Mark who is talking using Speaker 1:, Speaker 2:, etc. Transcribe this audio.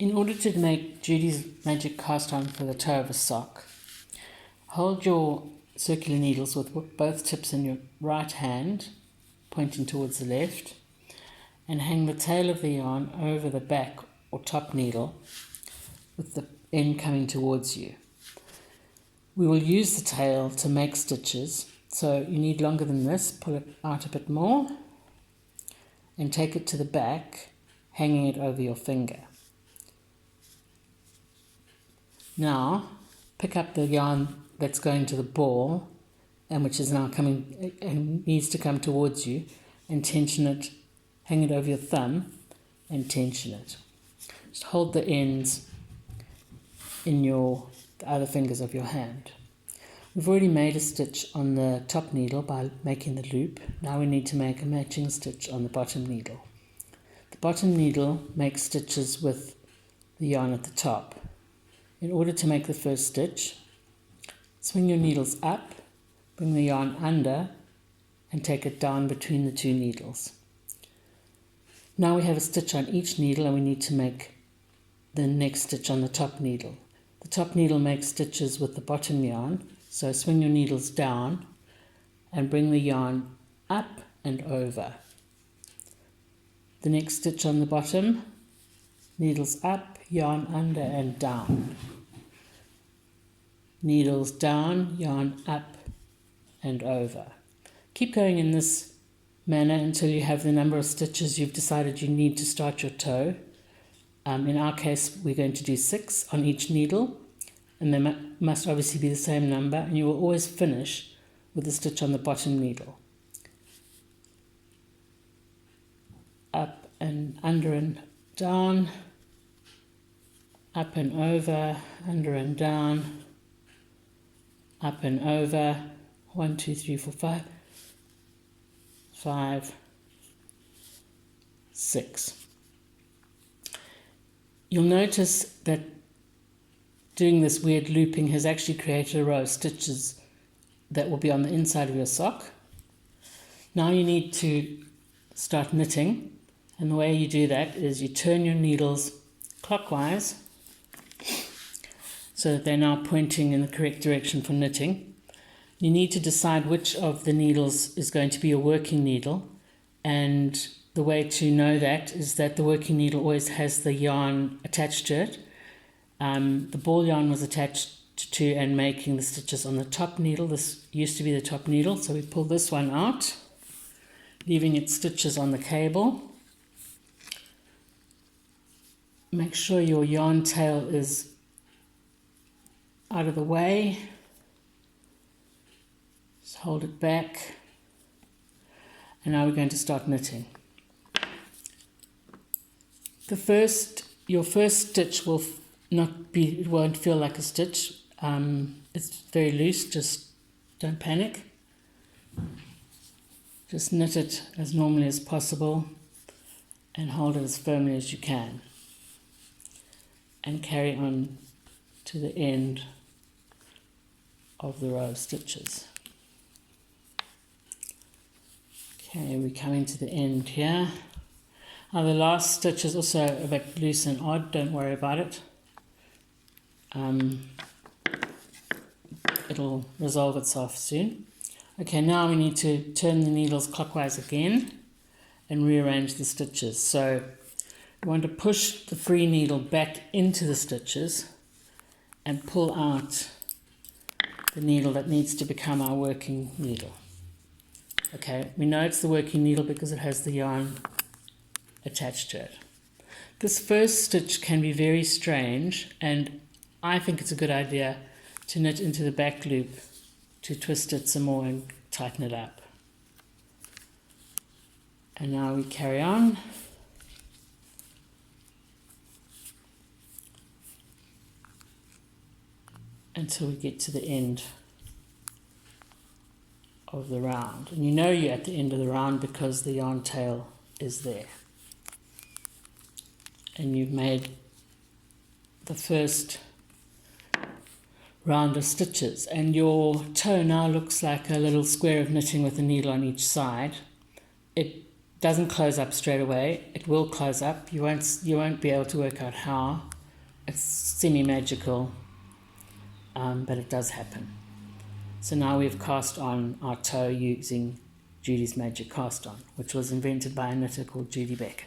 Speaker 1: In order to make Judy's magic cast on for the toe of a sock, hold your circular needles with both tips in your right hand, pointing towards the left, and hang the tail of the yarn over the back or top needle with the end coming towards you. We will use the tail to make stitches, so you need longer than this. Pull it out a bit more and take it to the back, hanging it over your finger. Now, pick up the yarn that's going to the ball and which is now coming and needs to come towards you, and tension it, hang it over your thumb and tension it. Just hold the ends in the other fingers of your hand. We've already made a stitch on the top needle by making the loop. Now we need to make a matching stitch on the bottom needle. The bottom needle makes stitches with the yarn at the top. In order to make the first stitch, swing your needles up, bring the yarn under, and take it down between the two needles. Now we have a stitch on each needle, and we need to make the next stitch on the top needle. The top needle makes stitches with the bottom yarn, so swing your needles down and bring the yarn up and over. The next stitch on the bottom, needles up, yarn under and down. Needles down, yarn up and over. Keep going in this manner until you have the number of stitches you've decided you need to start your toe. In our case, we're going to do 6 on each needle, and they must obviously be the same number, and you will always finish with a stitch on the bottom needle. Up and under and down, up and over, under and down, up and over. 1, 2, 3, 4, 5, 5, 6. You'll notice that doing this weird looping has actually created a row of stitches that will be on the inside of your sock. Now you need to start knitting, and the way you do that is you turn your needles clockwise so that they're now pointing in the correct direction for knitting. You need to decide which of the needles is going to be a working needle, and the way to know that is that the working needle always has the yarn attached to it. The ball yarn was attached to and making the stitches on the top needle. This used to be the top needle, so we pull this one out, leaving its stitches on the cable. Make sure your yarn tail is out of the way. Just hold it back. And now we're going to start knitting. Your first stitch will it won't feel like a stitch. It's very loose, just don't panic. Just knit it as normally as possible and hold it as firmly as you can. And carry on to the end of the row of stitches. Okay, we're coming to the end here. Now the last stitch is also a bit loose and odd, don't worry about it. It'll resolve itself soon. Okay, now we need to turn the needles clockwise again and rearrange the stitches. So we want to push the free needle back into the stitches and pull out the needle that needs to become our working needle. Okay, we know it's the working needle because it has the yarn attached to it. This first stitch can be very strange, and I think it's a good idea to knit into the back loop to twist it some more and tighten it up. And now we carry on. Until we get to the end of the round. And you know you're at the end of the round because the yarn tail is there. And you've made the first round of stitches. And your toe now looks like a little square of knitting with a needle on each side. It doesn't close up straight away. It will close up. You won't be able to work out how, It's semi-magical, but it does happen. So now we've cast on our toe using Judy's Magic Cast On, which was invented by a knitter called Judy Becker.